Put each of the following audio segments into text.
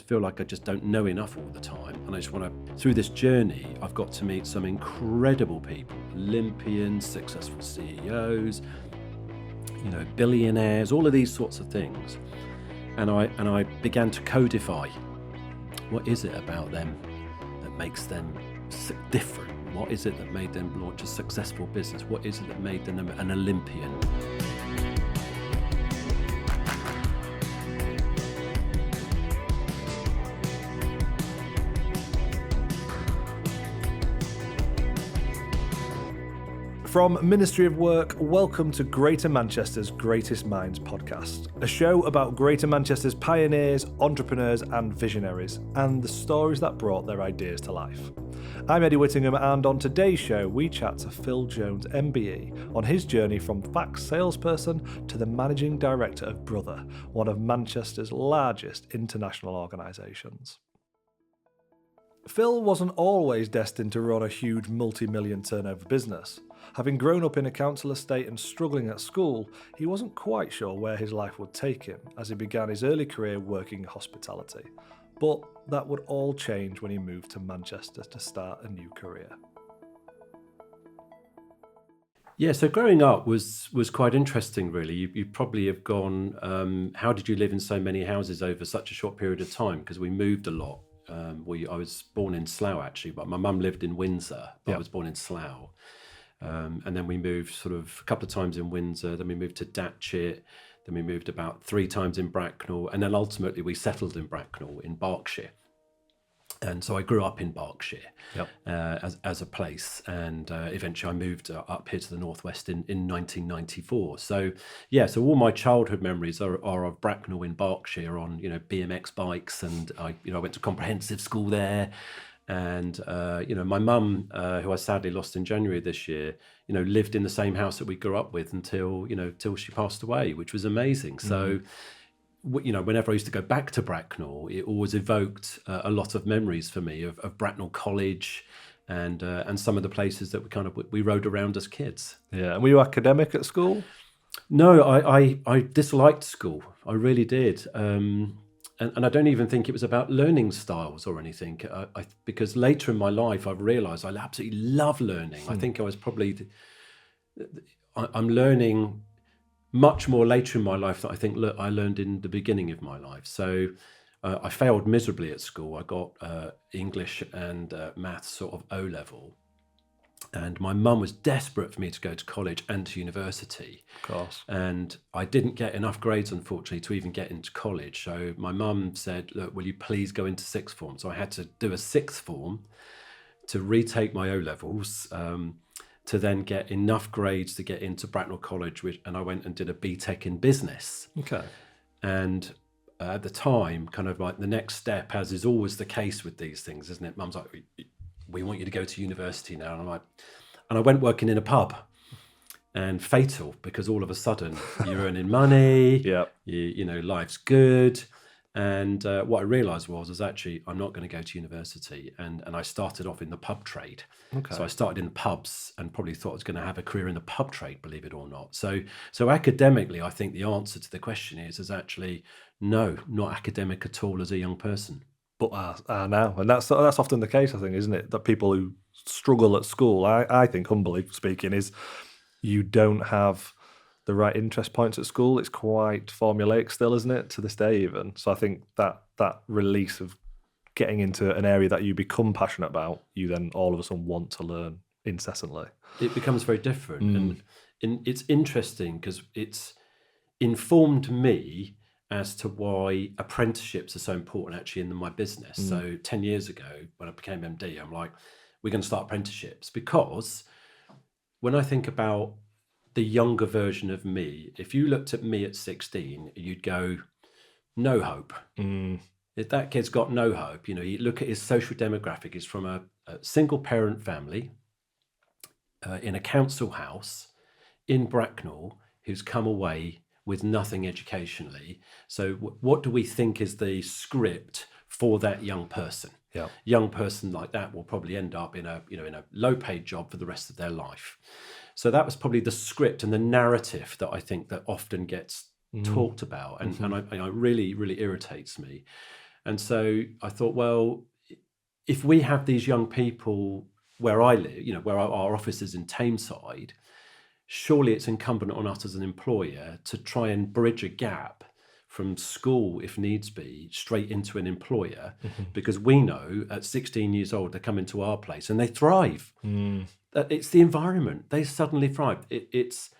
feel like I just don't know enough all the time, and I just want to, through this journey, I've got to meet some incredible people, Olympians, successful CEOs, billionaires, all of these sorts of things. And I began to codify, what is it about them that makes them different? What is it that made them launch a successful business? What is it that made them an Olympian? From Ministry of Work, welcome to Greater Manchester's Greatest Minds podcast, a show about Greater Manchester's pioneers, entrepreneurs and visionaries, and the stories that brought their ideas to life. I'm Eddie Whittingham, and on today's show we chat to Phil Jones MBE on his journey from fax salesperson to the managing director of Brother, one of Manchester's largest international organisations. Phil wasn't always destined to run a huge multi-million turnover business. Having grown up in a council estate and struggling at school, he wasn't quite sure where his life would take him as he began his early career working in hospitality. But that would all change when he moved to Manchester to start a new career. Yeah, so growing up was quite interesting, really. You probably have gone, how did you live in so many houses over such a short period of time? Because we moved a lot. I was born in Slough, actually, but my mum lived in Windsor, but I was born in Slough. And then we moved sort of a couple of times in Windsor, then we moved to Datchet, then we moved about 3 times in Bracknell, and then ultimately we settled in Bracknell in Berkshire. And so I grew up in Berkshire as a place, and eventually I moved up here to the northwest in 1994. So all my childhood memories are of Bracknell in Berkshire on BMX bikes, and I went to comprehensive school there. And my mum, who I sadly lost in January this year, lived in the same house that we grew up with until she passed away, which was amazing. So whenever I used to go back to Bracknell, it always evoked a lot of memories for me of Bracknell College and some of the places that we rode around as kids. Yeah, and were you academic at school? No, I disliked school. I really did. And I don't even think it was about learning styles or anything, because later in my life I've realised I absolutely love learning. I think I was probably, I'm learning much more later in my life than I think I learned in the beginning of my life. So I failed miserably at school. I got English and maths sort of O-level. And my mum was desperate for me to go to college and to university. Of course. And I didn't get enough grades, unfortunately, to even get into college. So my mum said, look, will you please go into sixth form? So I had to do a sixth form to retake my O-levels, to then get enough grades to get into Bracknell College, and I went and did a BTEC in business. Okay. And at the time, kind of like the next step, as is always the case with these things, isn't it? Mum's like, we want you to go to university now. And I'm like, and I went working in a pub, and fatal, because all of a sudden you're earning money, life's good. And what I realised was actually I'm not going to go to university, and I started off in the pub trade. Okay. So I started in the pubs and probably thought I was going to have a career in the pub trade, believe it or not. So academically, I think the answer to the question is actually no, not academic at all as a young person. But are now, and that's often the case, I think, isn't it? That people who struggle at school, I think, humbly speaking, is you don't have the right interest points at school. It's quite formulaic still, isn't it, to this day even? So I think that release of getting into an area that you become passionate about, you then all of a sudden want to learn incessantly. It becomes very different, and it's interesting because it's informed me as to why apprenticeships are so important actually in my business. So 10 years ago, when I became MD, I'm like, we're going to start apprenticeships, because when I think about the younger version of me, if you looked at me at 16, you'd go, no hope. If that kid's got no hope, you look at his social demographic, he's from a single parent family in a council house in Bracknell, who's come away with nothing educationally. So what do we think is the script for that young person? Yeah. Young person like that will probably end up in a low-paid job for the rest of their life. So that was probably the script and the narrative that I think that often gets talked about, and it really, really irritates me. And so I thought, well, if we have these young people where I live, where our office is in Tameside, surely it's incumbent on us as an employer to try and bridge a gap from school, if needs be, straight into an employer, because we know at 16 years old, they come into our place and they thrive. It's the environment. They suddenly thrive. It's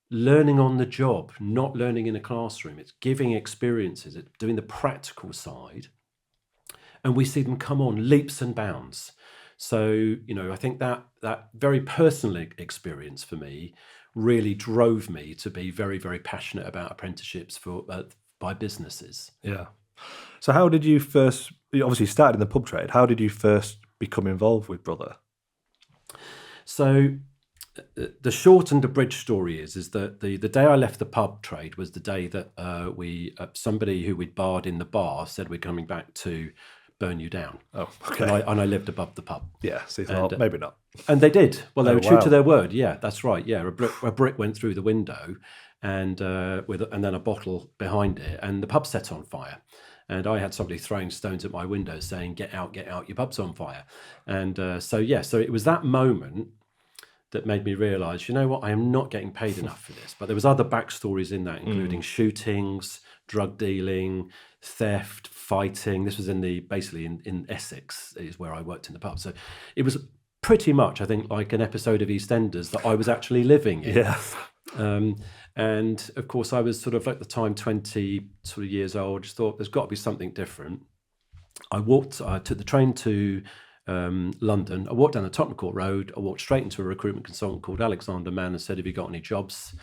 learning on the job, not learning in a classroom. It's giving experiences. It's doing the practical side. And we see them come on leaps and bounds. So, I think that very personal experience for me really drove me to be very, very passionate about apprenticeships by businesses. Yeah. So how did you first, you obviously started in the pub trade, how did you first become involved with Brother? So the short and abridged story is that the day I left the pub trade was the day that somebody who we'd barred in the bar said, we're coming back to burn you down. Oh, okay. And I lived above the pub. Yeah, so you thought, maybe not. And they did. Well, they were true wow. to their word. Yeah, that's right. Yeah, a brick went through the window, and then a bottle behind it, and the pub set on fire. And I had somebody throwing stones at my window saying, get out, your pub's on fire. And so it was that moment that made me realise, you know what, I am not getting paid enough for this. But there was other backstories in that, including shootings, drug dealing, theft, fighting. This was basically in Essex is where I worked in the pub. So it was pretty much, I think, like an episode of EastEnders that I was actually living in. Yeah. And of course, I was sort of at the time 20 sort of years old. Just thought there's got to be something different. I took the train to London. I walked down the Tottenham Court Road. I walked straight into a recruitment consultant called Alexander Mann and said, have you got any jobs?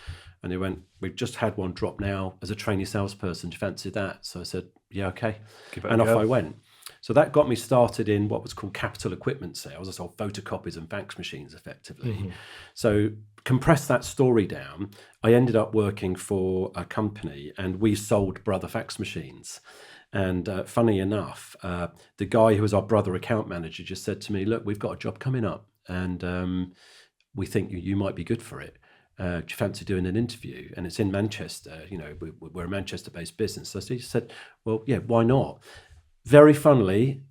And they went, we've just had one drop now as a trainee salesperson. Do you fancy that? So I said, yeah, okay. And off I went. So that got me started in what was called capital equipment sales. I sold photocopies and fax machines effectively. So compress that story down. I ended up working for a company and we sold Brother fax machines. And funny enough, the guy who was our Brother account manager just said to me, look, we've got a job coming up and we think you might be good for it. Do you fancy doing an interview? And it's in Manchester. We're a Manchester-based business. So he said, well, yeah, why not? Very funnily,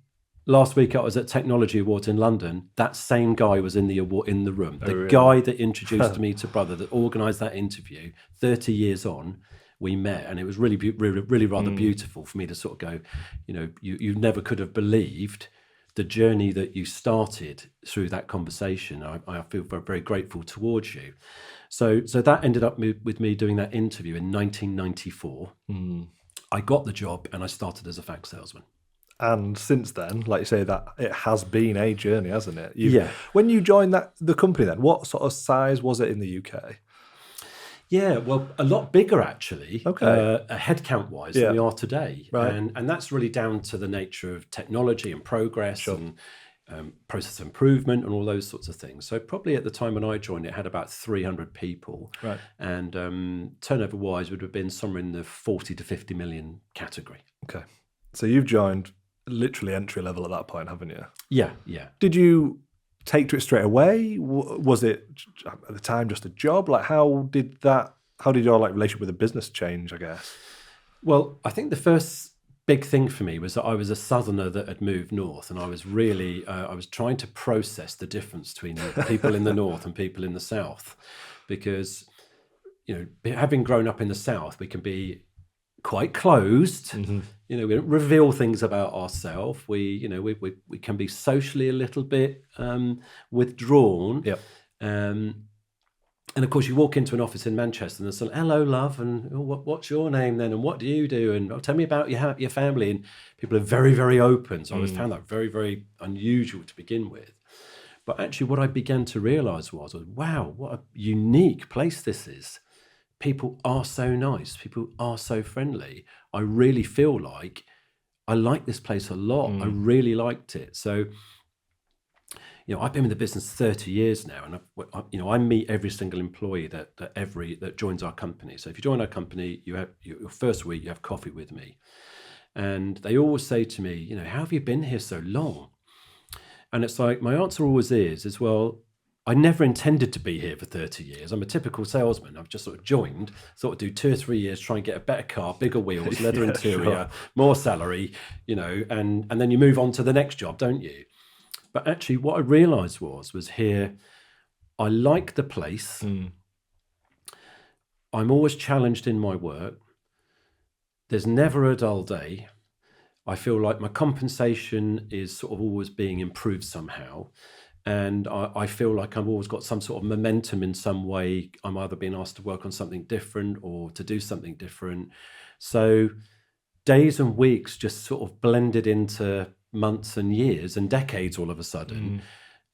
last week I was at Technology Awards in London. That same guy was in the room. The guy that introduced me to Brother, that organised that interview, 30 years on, we met, and it was really rather beautiful for me to sort of go, you never could have believed the journey that you started through that conversation. I feel very, very grateful towards you. So that ended up with me doing that interview in 1994. I got the job and I started as a fax salesman. And since then, like you say, that it has been a journey, hasn't it? Yeah. When you joined the company then, what sort of size was it in the UK? Yeah, well, a lot bigger actually, Okay. Headcount wise than we are today. Right. And that's really down to the nature of technology and progress and process improvement and all those sorts of things. So probably at the time when I joined, it had about 300 people. Right. And turnover wise would have been somewhere in the 40 to 50 million category. Okay. So you've joined literally entry level at that point, haven't you? Yeah. Did you take to it straight away? Was it at the time just a job? Like how did your relationship with the business change, I guess? Well, I think the first big thing for me was that I was a southerner that had moved north, and I was really I was trying to process the difference between people in the north and people in the south, because having grown up in the south, we can be quite closed. We don't reveal things about ourselves. We can be socially a little bit withdrawn. Yep. And of course, you walk into an office in Manchester and they're like, hello, love, and what's your name then? And what do you do? And tell me about your family. And people are very, very open. So I always found that very, very unusual to begin with. But actually what I began to realise was, wow, what a unique place this is. People are so nice. People are so friendly. I really feel like I like this place a lot. I really liked it. So, I've been in the business 30 years now, and I meet every single employee that joins our company. So if you join our company, you have your first week, you have coffee with me, and they always say to me, how have you been here so long? And it's like my answer always is well, I never intended to be here for 30 years. I'm a typical salesman. I've just sort of joined, sort of do 2 or 3 years, try and get a better car, bigger wheels, leather interior, more salary, and then you move on to the next job, don't you? But actually what I realised was here, I like the place. I'm always challenged in my work. There's never a dull day. I feel like my compensation is sort of always being improved somehow. And I feel like I've always got some sort of momentum in some way. I'm either being asked to work on something different or to do something different. So days and weeks just sort of blended into months and years and decades all of a sudden.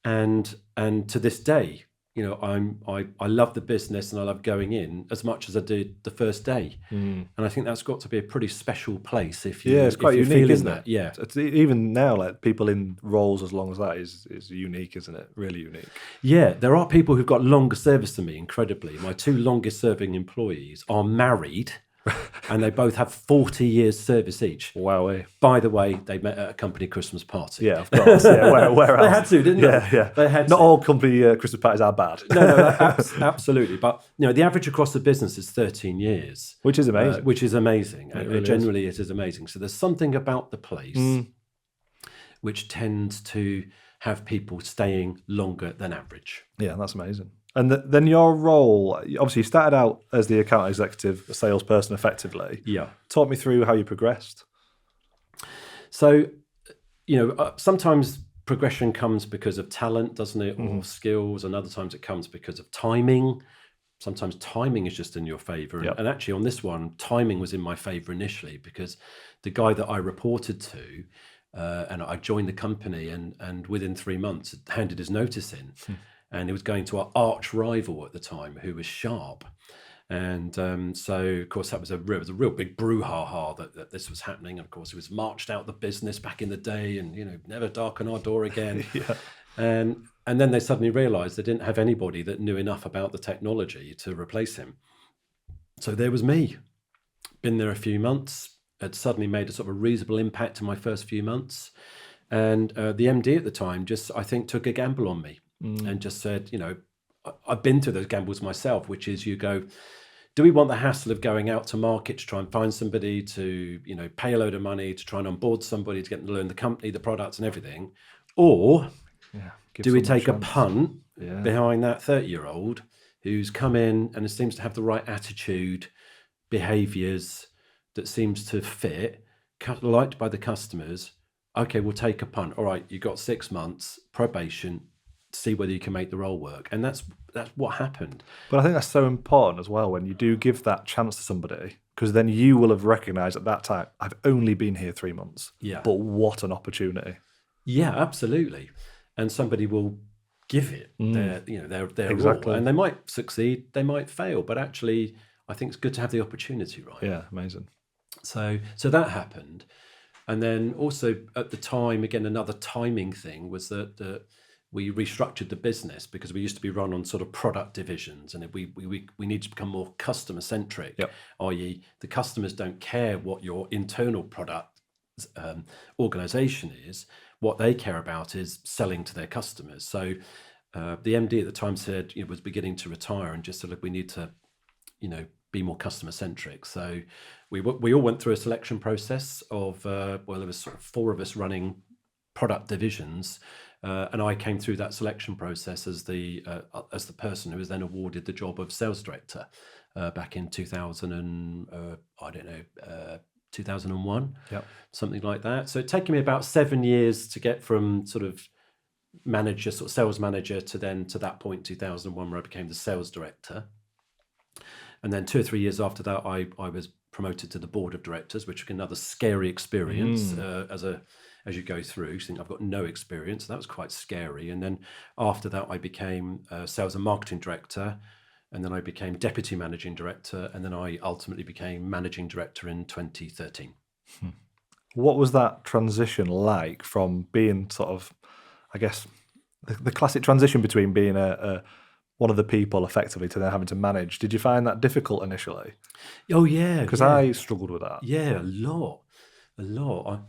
And to this day, I love the business and I love going in as much as I did the first day. And I think that's got to be a pretty special place if you, it's quite unique, isn't it? Yeah. It's, even now, like people in roles as long as that is unique, isn't it? Really unique. Yeah, there are people who've got longer service than me, incredibly. My 2 longest serving employees are married and they both have 40 years service each. Wow. By the way, they met at a company Christmas party. Yeah, of course. Yeah, where else? They had to, didn't they? Yeah. They had Not to. all company Christmas parties are bad. No, absolutely. But the average across the business is 13 years, Which is amazing. which is amazing. It really Generally, it is amazing. So there's something about the place which tends to have people staying longer than average. Yeah, that's amazing. And then your role, obviously you started out as the account executive, a salesperson effectively. Yeah. Talk me through how you progressed. So, sometimes progression comes because of talent, doesn't it? Or skills, and other times it comes because of timing. Sometimes timing is just in your favor. Yep. And actually on this one, timing was in my favor initially because the guy that I reported to, and I joined the company and within 3 months had handed his notice in. And he was going to our arch rival at the time, who was Sharp. And so, of course, that was a real big brouhaha that this was happening. And of course, he was marched out the business back in the day and, never darken our door again. Yeah. And then they suddenly realized they didn't have anybody that knew enough about the technology to replace him. So there was me. Been there a few months, had suddenly made a sort of a reasonable impact in my first few months. And the MD at the time just, I think, took a gamble on me. And just said, I've been through those gambles myself, which is you go, do we want the hassle of going out to market to try and find somebody to, pay a load of money to try and onboard somebody to get them to learn the company, the products and everything? Or do we take a punt behind that 30-year-old who's come in and seems to have the right attitude, behaviours that seems to fit, liked by the customers? Okay, we'll take a punt. All right, you've got 6 months probation, see whether you can make the role work. And that's what happened. But I think that's so important as well when you do give that chance to somebody, because then you will have recognised at that time, I've only been here 3 months. Yeah. But what an opportunity. Yeah, absolutely. And somebody will give it their Exactly. all. And they might succeed, they might fail, but actually I think it's good to have the opportunity, right? Yeah, amazing. So that happened. And then also at the time, again, another timing thing was that we restructured the business because we used to be run on sort of product divisions, and we need to become more customer centric, i.e. the customers don't care what your internal product organization is. What they care about is selling to their customers. So the MD at the time said, was beginning to retire and just said, look, we need to, be more customer centric. So we all went through a selection process of, there was sort of 4 of us running product divisions. And I came through that selection process as the person who was then awarded the job of sales director back in 2001, something like that. So it taken me about 7 years to get from sort of sales manager to that point, 2001, where I became the sales director. And then 2 or 3 years after that, I was promoted to the board of directors, which was another scary experience as you go through. You think, I've got no experience. That was quite scary. And then after that, I became sales and marketing director. And then I became deputy managing director. And then I ultimately became managing director in 2013. What was that transition like from being sort of, I guess, the classic transition between being one of the people effectively to then having to manage? Did you find that difficult initially? Oh, yeah. Because I struggled with that. Yeah, a lot.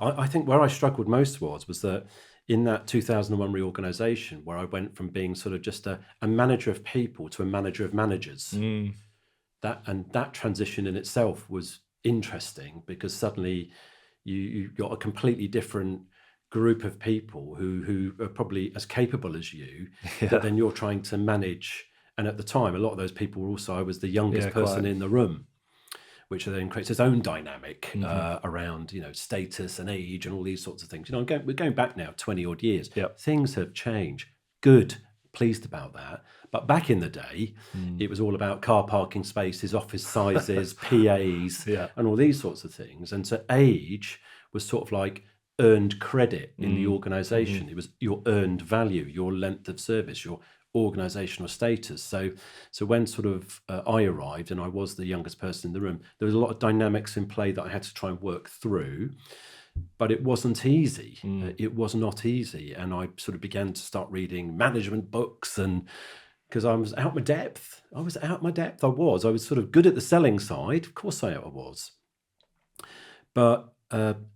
I think where I struggled most was that in that 2001 reorganization, where I went from being sort of just a manager of people to a manager of managers. That transition in itself was interesting, because suddenly you got a completely different group of people who are probably as capable as you, but then you're trying to manage. And at the time, a lot of those people were also, I was the youngest person in the room, which then creates its own dynamic around, status and age and all these sorts of things. We're going back now 20 odd years. Things have changed. Good, pleased about that. But back in the day, it was all about car parking spaces, office sizes, PAs, and all these sorts of things. And so age was sort of like earned credit in the organization. It was your earned value, your length of service, your organizational status. So when sort of I arrived, and I was the youngest person in the room, there was a lot of dynamics in play that I had to try and work through, but it wasn't easy. It was not easy. And I sort of began to start reading management books, and because I was out my depth. I was sort of good at the selling side. Of course I was. But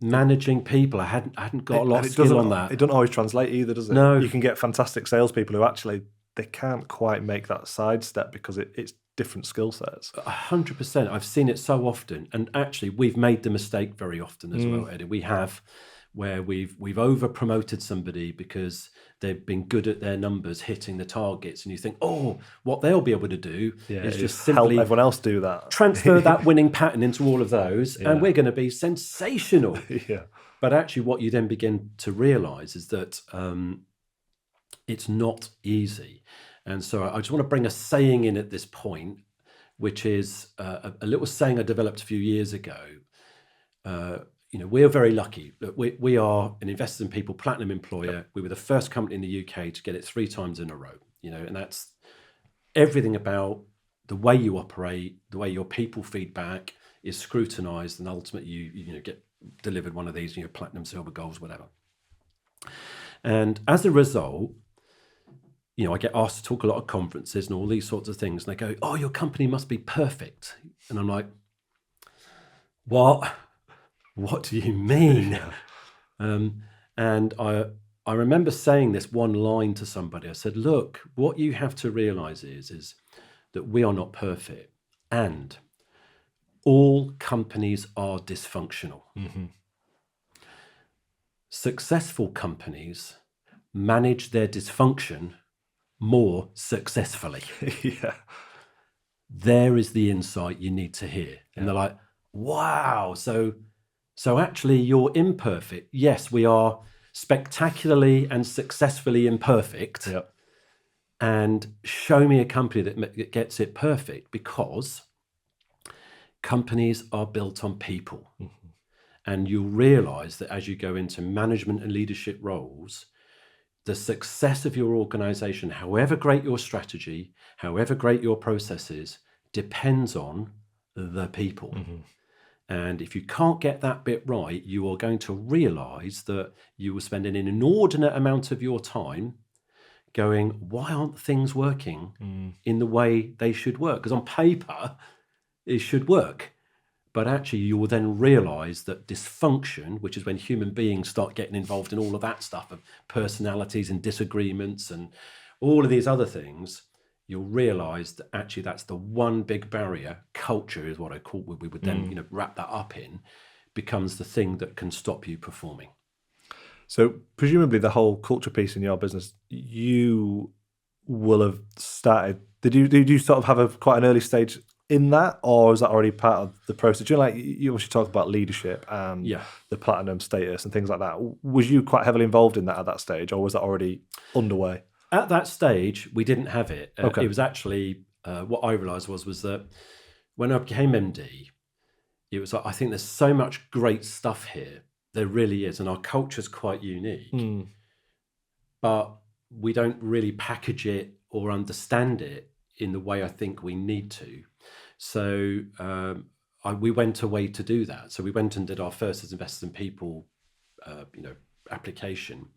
managing people, I hadn't got a lot of skill on that. It doesn't always translate either, does it? No. You can get fantastic salespeople who actually, they can't quite make that sidestep because it's different skill sets. 100%. I've seen it so often. And actually, we've made the mistake very often as well, Eddie. We have, where we've over-promoted somebody because they've been good at their numbers, hitting the targets, and you think, oh, what they'll be able to do is just simply help everyone else do that. Transfer that winning pattern into all of those, and we're going to be sensational. But actually, what you then begin to realise is that it's not easy. And so I just want to bring a saying in at this point, which is a little saying I developed a few years ago. We're very lucky. We are an Investors in People Platinum employer. We were the first company in the UK to get it 3 times in a row. And that's everything about the way you operate, the way your people feedback is scrutinised, and ultimately you get delivered one of these, platinum, silver, golds, whatever. And as a result, I get asked to talk a lot at conferences and all these sorts of things, and they go, "Oh, your company must be perfect," and I'm like, "What? What do you mean?" And I remember saying this one line to somebody. I said, "Look, what you have to realise is that we are not perfect, and all companies are dysfunctional. Successful companies manage their dysfunction more successfully." There is the insight you need to hear. And they're like, "Wow, so actually you're imperfect." Yes, we are spectacularly and successfully imperfect. And show me a company that gets it perfect, because companies are built on people. And you'll realize that as you go into management and leadership roles, the success of your organization, however great your strategy, however great your processes, depends on the people. And if you can't get that bit right, you are going to realize that you will spend an inordinate amount of your time going, why aren't things working in the way they should work? Because on paper, it should work. But actually, you will then realize that dysfunction, which is when human beings start getting involved in all of that stuff of personalities and disagreements and all of these other things, you'll realize that actually that's the one big barrier. Culture is what I call, we would then wrap that up in, becomes the thing that can stop you performing. So presumably the whole culture piece in your business, you will have started, did you sort of have quite an early stage in that, or is that already part of the process? You obviously talk about leadership and the platinum status and things like that. Was you quite heavily involved in that at that stage, or was that already underway? At that stage, we didn't have it. It was actually, what I realised was that when I became MD, it was like, I think there's so much great stuff here. There really is. And our culture's quite unique. But we don't really package it or understand it in the way I think we need to. So we went away to do that. So we went and did our first as Investors in People, application.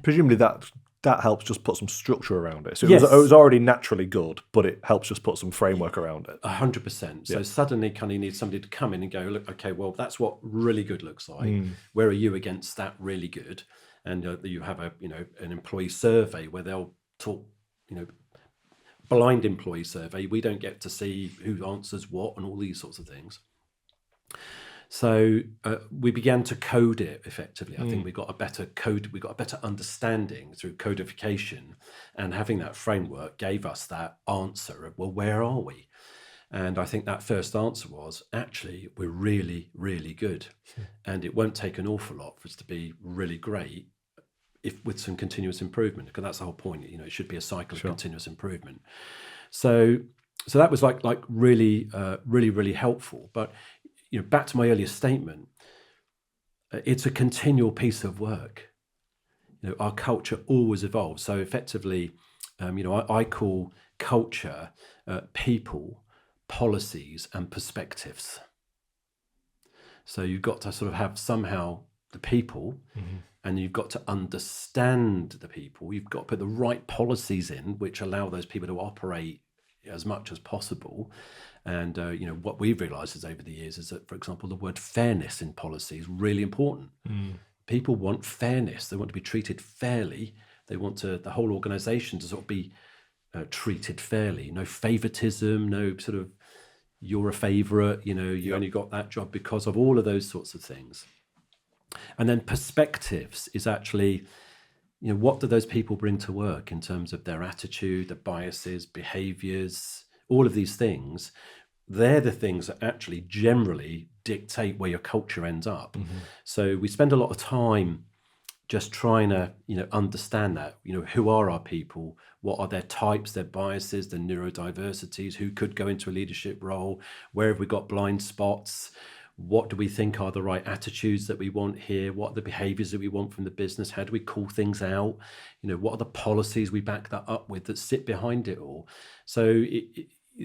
Presumably that that helps just put some structure around it. So Yes. it was already naturally good, but it helps just put some framework around it. 100%. So suddenly kind of need somebody to come in and go, look, okay, well, that's what really good looks like. Where are you against that really good? And you have an employee survey where they'll talk, blind employee survey. We don't get to see who answers what and all these sorts of things. So we began to code it effectively. I think we got a better code. We got a better understanding through codification, and having that framework gave us that answer of, well, where are we? And I think that first answer was, actually, we're really, really good. And it won't take an awful lot for us to be really great with some continuous improvement, because that's the whole point. It should be a cycle of continuous improvement. So that was like really, really, really helpful. But back to my earlier statement, it's a continual piece of work. Our culture always evolves. So effectively, I call culture people, policies, and perspectives. So you've got to sort of have somehow the people, and you've got to understand the people. You've got to put the right policies in, which allow those people to operate as much as possible. And what we've realised is over the years is that, for example, the word fairness in policy is really important. People want fairness. They want to be treated fairly. They want the whole organisation to sort of be treated fairly. No favoritism, no sort of you're a favourite, you only got that job because of all of those sorts of things. And then perspectives is actually, what do those people bring to work in terms of their attitude, their biases, behaviours, all of these things. They're the things that actually generally dictate where your culture ends up. So we spend a lot of time just trying to, understand that, who are our people? What are their types, their biases, their neurodiversities? Who could go into a leadership role? Where have we got blind spots? What do we think are the right attitudes that we want here? What are the behaviors that we want from the business? How do we call things out? What are the policies we back that up with that sit behind it all? So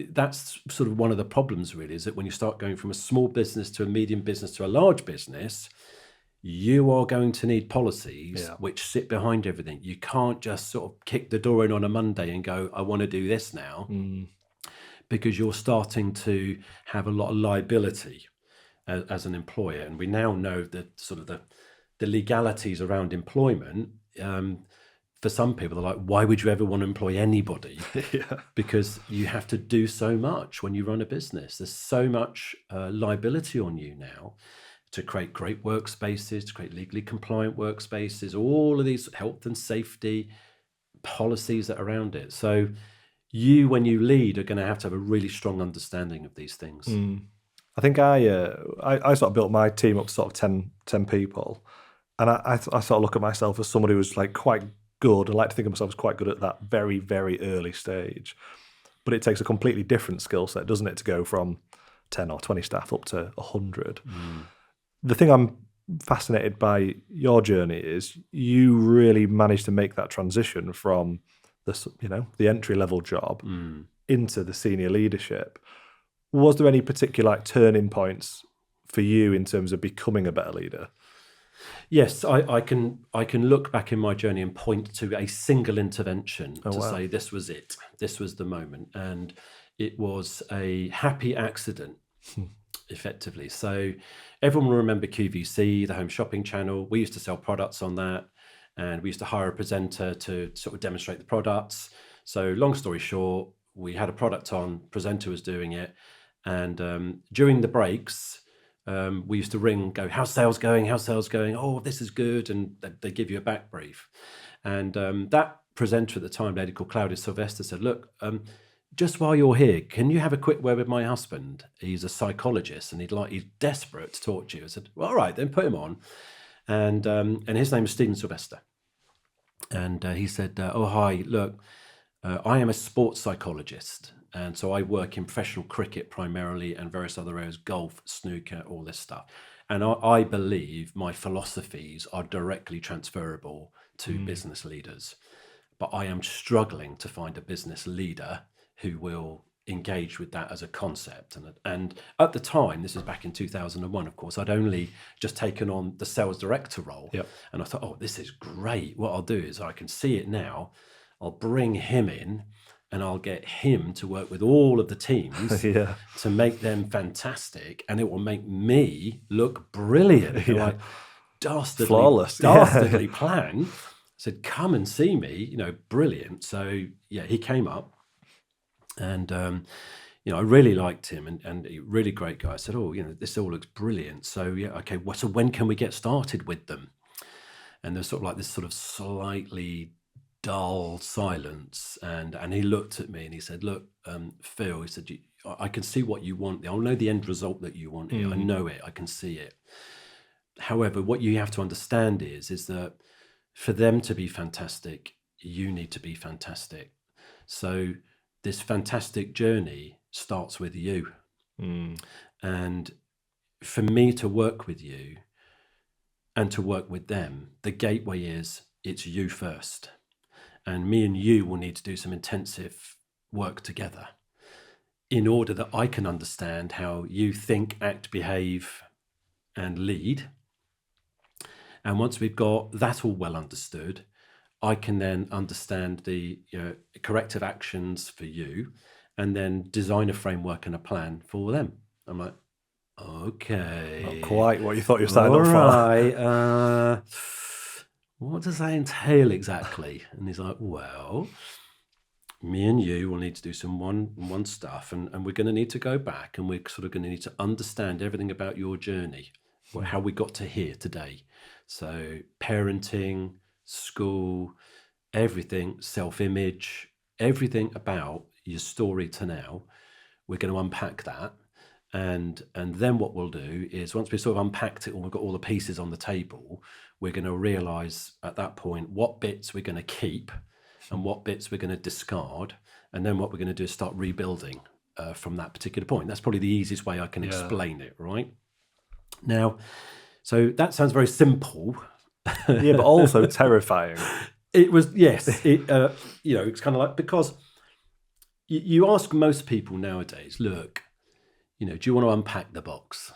that's sort of one of the problems, really, is that when you start going from a small business to a medium business to a large business, you are going to need policies which sit behind everything. You can't just sort of kick the door in on a Monday and go, I want to do this now, because you're starting to have a lot of liability as an employer. And we now know that sort of the legalities around employment. For some people, they're like, why would you ever want to employ anybody? Because you have to do so much when you run a business. There's so much liability on you now to create great workspaces, to create legally compliant workspaces, all of these health and safety policies that are around it. So you, when you lead, are going to have a really strong understanding of these things. I think I sort of built my team up to sort of 10 people. And I sort of look at myself as somebody who's like quite good. I like to think of myself as quite good at that very, very early stage. But it takes a completely different skill set, doesn't it, to go from 10 or 20 staff up to 100. The thing I'm fascinated by your journey is you really managed to make that transition from the entry level job into the senior leadership. Was there any particular turning points for you in terms of becoming a better leader? Yes, I can look back in my journey and point to a single intervention say this was it. This was the moment. And it was a happy accident, effectively. So everyone will remember QVC, the home shopping channel. We used to sell products on that, and we used to hire a presenter to sort of demonstrate the products. So long story short, we had a product on, presenter was doing it. And during the breaks, we used to ring, go, how's sales going? How's sales going? Oh, this is good. And they give you a back brief. And that presenter at the time, a lady called Claudia Sylvester, said, look, just while you're here, can you have a quick word with my husband? He's a psychologist and he's desperate to talk to you. I said, well, all right, then put him on. And his name is Stephen Sylvester. And he said, oh, hi, look, I am a sports psychologist. And so I work in professional cricket primarily and various other areas, golf, snooker, all this stuff. And I believe my philosophies are directly transferable to business leaders. But I am struggling to find a business leader who will engaged with that as a concept. And at the time, this was back in 2001, of course, I'd only just taken on the sales director role. Yep. And I thought, oh, this is great. What I'll do is I can see it now. I'll bring him in and I'll get him to work with all of the teams Yeah. to make them fantastic. And it will make me look brilliant. Yeah. Like dastardly, Flawless. dastardly plan. Said, come and see me, brilliant. So yeah, he came up. And, I really liked him and a really great guy. I said, oh, this all looks brilliant. So, yeah, okay, so when can we get started with them? And there's sort of like this sort of slightly dull silence. And he looked at me and he said, look, Phil, he said, I can see what you want. I know the end result that you want here. I know it. I can see it. However, what you have to understand is that for them to be fantastic, you need to be fantastic. So this fantastic journey starts with you. And for me to work with you and to work with them, the gateway is it's you first. And me and you will need to do some intensive work together in order that I can understand how you think, act, behave, and lead. And once we've got that all well understood, I can then understand the corrective actions for you and then design a framework and a plan for them. I'm like, okay. Not quite what you thought you were signing All up for. right. What does that entail exactly? And he's like, well, me and you will need to do some one stuff and we're going to need to go back and we're sort of going to need to understand everything about your journey, how we got to here today. So parenting, school, everything, self-image, everything about your story to now, we're going to unpack that. And then what we'll do is once we've sort of unpacked it and we've got all the pieces on the table, we're going to realize at that point what bits we're going to keep and what bits we're going to discard. And then what we're going to do is start rebuilding from that particular point. That's probably the easiest way I can explain it, right? Now, so that sounds very simple. Yeah, but also terrifying. It was, yes. It's kind of like, because you ask most people nowadays, look, do you want to unpack the box?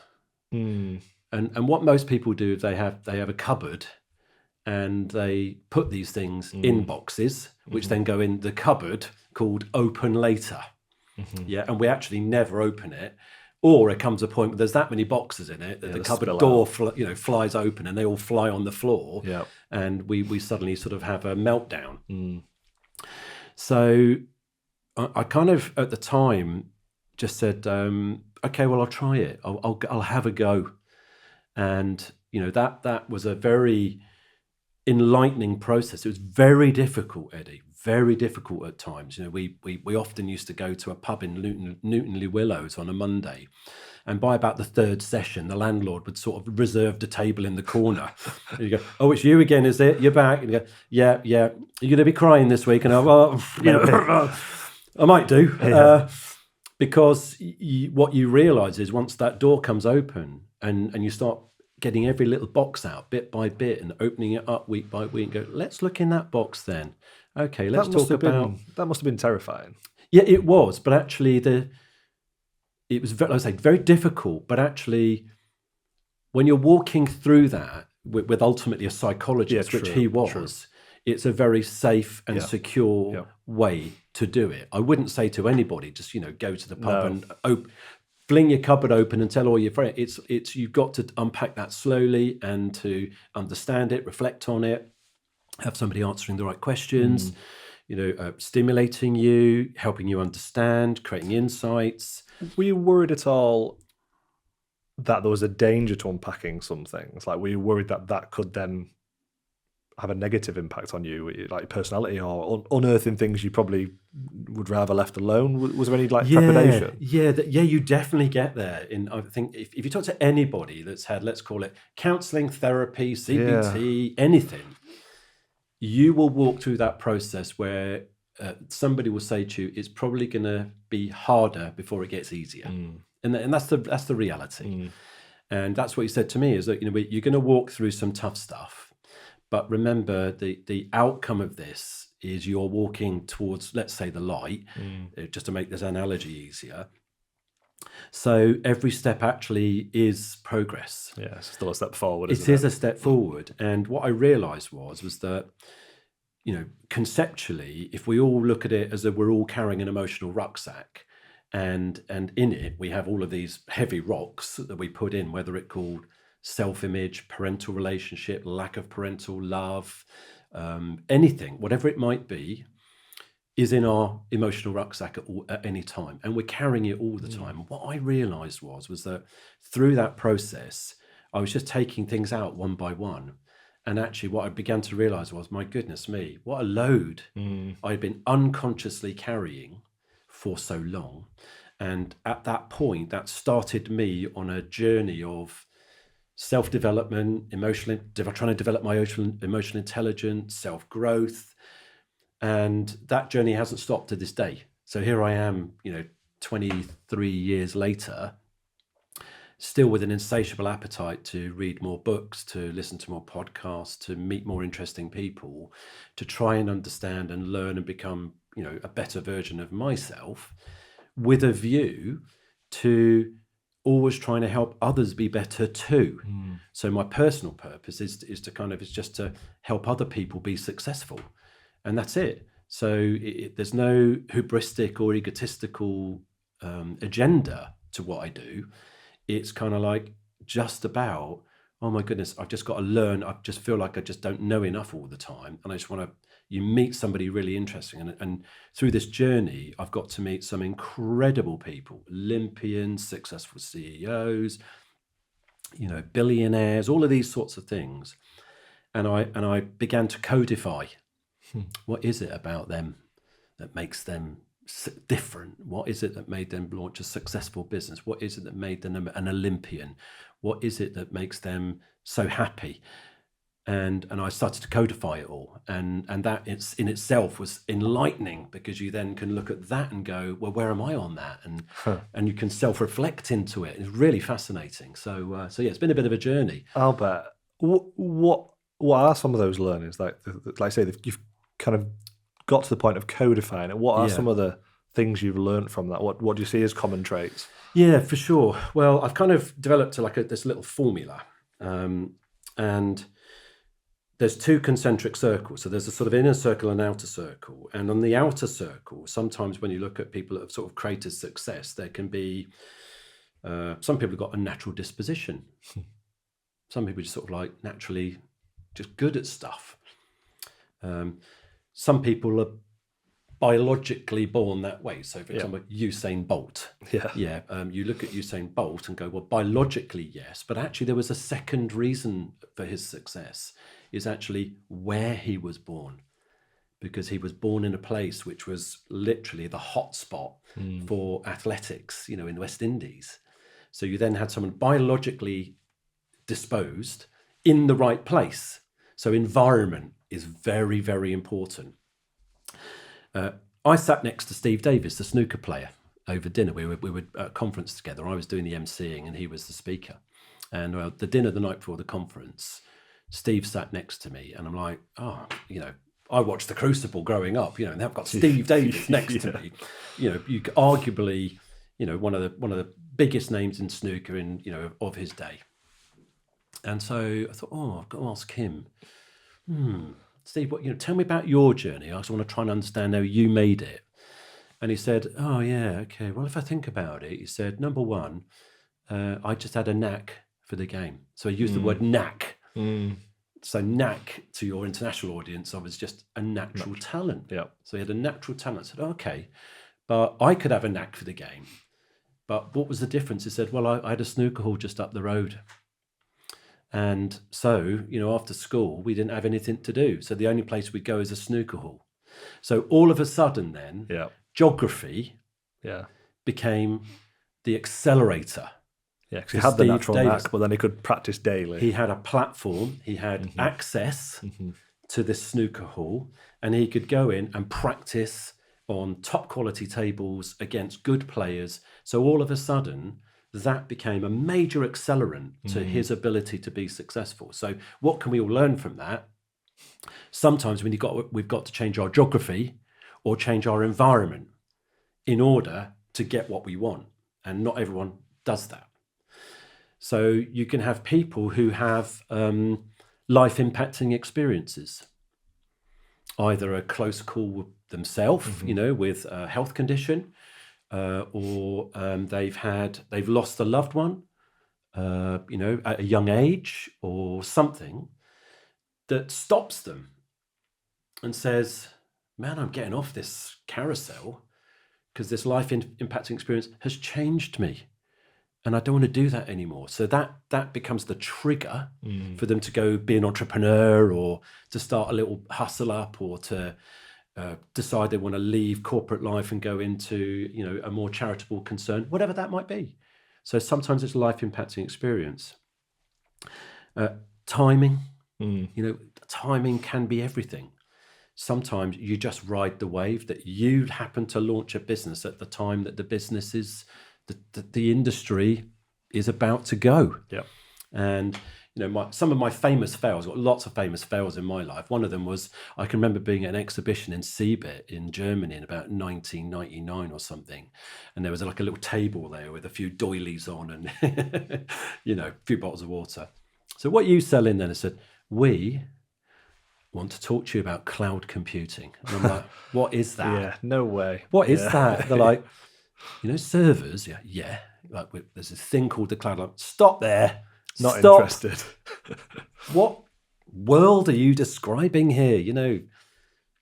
And what most people do is they have a cupboard and they put these things in boxes, which then go in the cupboard called open later. Yeah, and we actually never open it. Or it comes a point where there's that many boxes in it that the cupboard door flies open and they all fly on the floor. Yeah. And we suddenly sort of have a meltdown. So I kind of at the time just said, okay, well, I'll try it. I'll have a go. And that was a very enlightening process. It was very difficult, Eddie. Very difficult at times. We often used to go to a pub in Newton Le Willows on a Monday, and by about the third session, the landlord would sort of reserve the table in the corner. And you go, "Oh, it's you again, is it? You're back?" And you go, "Yeah. You're going to be crying this week?" And I might do, because what you realise is once that door comes open and you start getting every little box out bit by bit and opening it up week by week, and go, let's look in that box then. Okay, let's talk about... That must have been terrifying. Yeah, it was. But actually, it was, like I say, very difficult. But actually, when you're walking through that with ultimately a psychologist, which he was, it's a very safe and secure way to do it. I wouldn't say to anybody, just, go to the pub and fling your cupboard open and tell all your friends. It's you've got to unpack that slowly and to understand it, reflect on it, have somebody answering the right questions, stimulating you, helping you understand, creating insights. Were you worried at all that there was a danger to unpacking some things? Like, were you worried that could then have a negative impact on you, like personality, or unearthing things you probably would rather left alone? Was there any trepidation? Yeah, you definitely get there. I think if you talk to anybody that's had, let's call it counselling, therapy, CBT, anything, you will walk through that process where somebody will say to you, it's probably going to be harder before it gets easier. And that's the reality. And that's what you said to me, is that you're going to walk through some tough stuff. But remember, the outcome of this is you're walking towards, let's say, the light, just to make this analogy easier. So every step actually is progress. Yeah, it's still a step forward, It is a step forward. And what I realized was that, conceptually, if we all look at it as though we're all carrying an emotional rucksack, and in it we have all of these heavy rocks that we put in, whether it called self-image, parental relationship, lack of parental love, anything, whatever it might be, is in our emotional rucksack at any time, and we're carrying it all the time. And what I realized was that through that process, I was just taking things out one by one. And actually what I began to realize was, my goodness me, what a load I'd been unconsciously carrying for so long. And at that point, that started me on a journey of self-development, trying to develop my emotional intelligence, self-growth. And that journey hasn't stopped to this day. So here I am, 23 years later, still with an insatiable appetite to read more books, to listen to more podcasts, to meet more interesting people, to try and understand and learn and become, a better version of myself, with a view to always trying to help others be better too. So my personal purpose is just to help other people be successful. And that's it. So there's no hubristic or egotistical agenda to what I do. It's kind of like just about, oh my goodness, I've just got to learn. I just feel like I just don't know enough all the time. And I just want to, you meet somebody really interesting. And through this journey, I've got to meet some incredible people, Olympians, successful CEOs, billionaires, all of these sorts of things. And I began to codify. What is it about them that makes them different? What is it that made them launch a successful business? What is it that made them an Olympian? What is it that makes them so happy? And I started to codify it all. And that in itself was enlightening, because you then can look at that and go, well, where am I on that? And you can self-reflect into it. It's really fascinating. So yeah, it's been a bit of a journey. I'll bet. What are some of those learnings? Like I say, you've kind of got to the point of codifying it. What are some of the things you've learned from that? What do you see as common traits? Yeah, for sure. Well, I've kind of developed this little formula, and there's two concentric circles. So there's a sort of inner circle and outer circle. And on the outer circle, sometimes when you look at people that have sort of created success, there can be, some people have got a natural disposition. Some people are just sort of like naturally just good at stuff. Some people are biologically born that way. So for example, Usain Bolt. You look at Usain Bolt and go, well, biologically, yes, but actually there was a second reason for his success, is actually where he was born, because he was born in a place which was literally the hot spot for athletics, in the West Indies. So you then had someone biologically disposed in the right place. So environment is very, very important. I sat next to Steve Davis, the snooker player, over dinner. We were at a conference together. I was doing the emceeing and he was the speaker. And the dinner the night before the conference, Steve sat next to me, and I'm like, I watched The Crucible growing up, and I've got Steve Davis next to me. You arguably, one of the biggest names in snooker of his day. And so I thought, I've got to ask him. Steve, tell me about your journey. I just want to try and understand how you made it. And he said, oh yeah, okay. Well, if I think about it, he said, number one, I just had a knack for the game. So he used the word knack. So knack, to your international audience, I was just a natural talent. Yeah. So he had a natural talent. I said, okay, but I could have a knack for the game. But what was the difference? He said, well, I had a snooker hall just up the road. And so, after school, we didn't have anything to do. So the only place we'd go is a snooker hall. So all of a sudden then, geography became the accelerator. Yeah, because he had the natural knack, but then he could practice daily. He had a platform. He had access to this snooker hall, and he could go in and practice on top quality tables against good players. So all of a sudden, that became a major accelerant to his ability to be successful. So what can we all learn from that? Sometimes we've got to change our geography or change our environment in order to get what we want. And not everyone does that. So you can have people who have life impacting experiences, either a close call with themselves, with a health condition, or they've lost a loved one, at a young age or something that stops them and says, man, I'm getting off this carousel because this life impacting experience has changed me and I don't want to do that anymore. So that becomes the trigger for them to go be an entrepreneur or to start a little hustle up or to decide they want to leave corporate life and go into, a more charitable concern, whatever that might be. So sometimes it's a life impacting experience. Timing, timing can be everything. Sometimes you just ride the wave that you happen to launch a business at the time that the business is, the industry is about to go. Yeah. And, some of my famous fails, I've got lots of famous fails in my life. One of them was, I can remember being at an exhibition in Seebit in Germany in about 1999 or something. And there was like a little table there with a few doilies on and, a few bottles of water. So what you sell in then, I said, we want to talk to you about cloud computing. And I'm like, what is that? Yeah, no way. What is that? They're like, servers. Yeah. Like there's this thing called the cloud. Like, stop there. Not Stop. interested. What world are you describing here?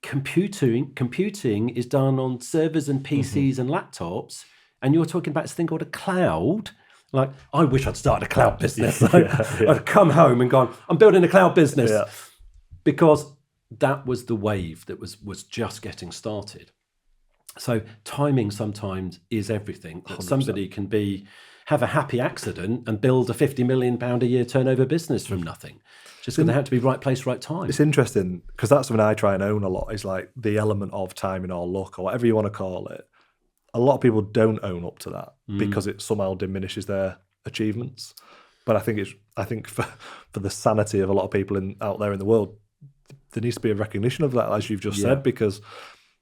Computing is done on servers and PCs and laptops, and you're talking about this thing called a cloud. Like, I wish I'd started a cloud business. I'd come home and gone, I'm building a cloud business. Yeah. Because that was the wave that was just getting started. So timing sometimes is everything. That 100%. somebody can have a happy accident and build a £50 million a year turnover business from nothing. Just because they have to be right place, right time. It's interesting because that's something I try and own a lot, is like the element of timing or luck or whatever you want to call it. A lot of people don't own up to that because it somehow diminishes their achievements. But I think for the sanity of a lot of people out there in the world, there needs to be a recognition of that, as you've just said, because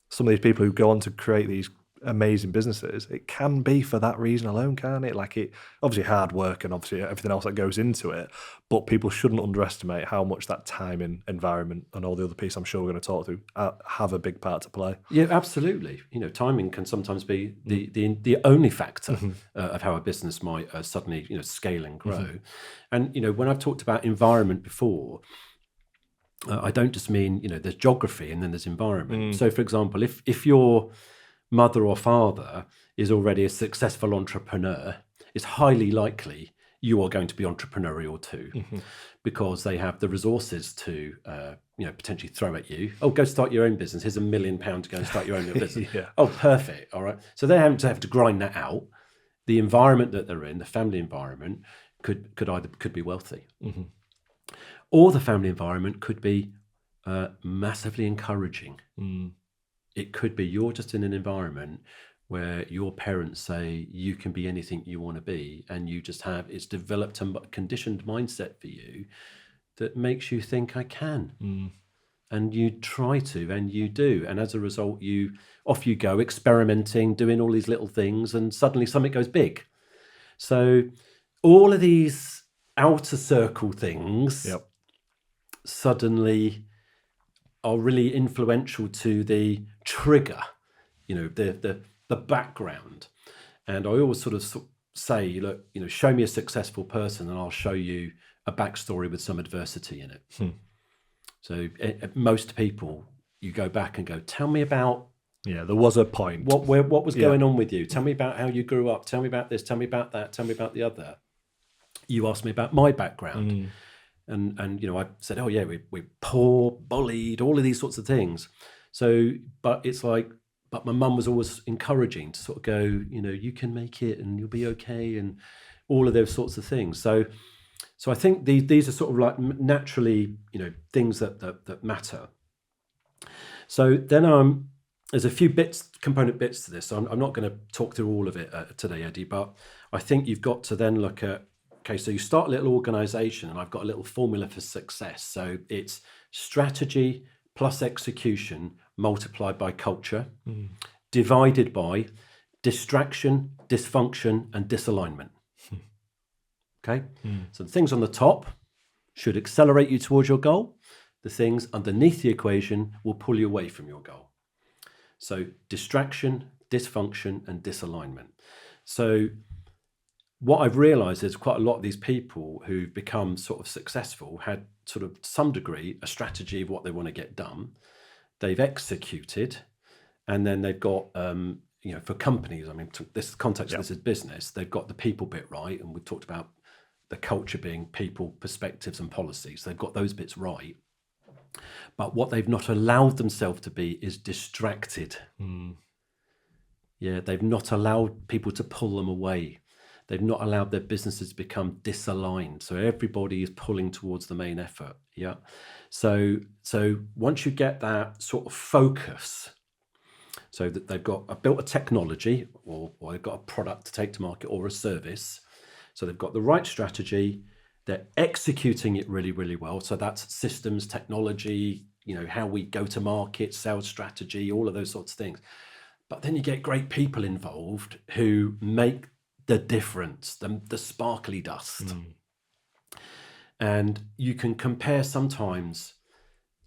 some of these people who go on to create these amazing businesses, it can be for that reason alone, can't it? Like, it obviously hard work and obviously everything else that goes into it, but people shouldn't underestimate how much that timing, environment, and all the other piece I'm sure we're going to talk through have a big part to play. Yeah, absolutely. Timing can sometimes be the only factor of how a business might suddenly scale and grow. And when I've talked about environment before, I don't just mean there's geography and then there's environment. So, for example, if your mother or father is already a successful entrepreneur, it's highly likely you are going to be entrepreneurial too, because they have the resources to potentially throw at you. Oh, go start your own business. Here's £1 million to go and start your own little business. Oh, perfect. All right. So they have to grind that out. The environment that they're in, the family environment, could be wealthy. Or the family environment could be massively encouraging. It could be you're just in an environment where your parents say you can be anything you want to be, and you just it's developed a conditioned mindset for you that makes you think I can. And you try to, and you do. And as a result, off you go, experimenting, doing all these little things, and suddenly something goes big. So all of these outer circle things suddenly are really influential to the trigger, the background. And I always sort of say, look, show me a successful person and I'll show you a backstory with some adversity in it. So most people, you go back and go, tell me about... Yeah, there was a point. What was going on with you? Tell me about how you grew up. Tell me about this. Tell me about that. Tell me about the other. You asked me about my background. And I said, oh yeah, we're poor, bullied, all of these sorts of things. So, but it's like, but my mum was always encouraging to sort of go, you can make it and you'll be okay, and all of those sorts of things. So I think these are sort of like naturally, things that matter. So then there's a few component bits to this. So I'm not going to talk through all of it today, Eddie, but I think you've got to then look at, okay, so you start a little organization, and I've got a little formula for success. So it's strategy plus execution multiplied by culture, divided by distraction, dysfunction, and disalignment. Okay? So the things on the top should accelerate you towards your goal. The things underneath the equation will pull you away from your goal. So distraction, dysfunction, and disalignment. So what I've realized is quite a lot of these people who've become sort of successful had sort of to some degree a strategy of what they want to get done. They've executed, and then they've got, for companies, I mean, this context, this is business, they've got the people bit right. And we talked about the culture being people, perspectives, and policies. They've got those bits right. But what they've not allowed themselves to be is distracted. Yeah, they've not allowed people to pull them away. They've not allowed their businesses to become disaligned. So everybody is pulling towards the main effort. Yeah. So once you get that sort of focus, so that they've built a technology or they've got a product to take to market or a service. So they've got the right strategy. They're executing it really, really well. So that's systems, technology, how we go to market, sales strategy, all of those sorts of things. But then you get great people involved who make the difference, the sparkly dust. And you can compare sometimes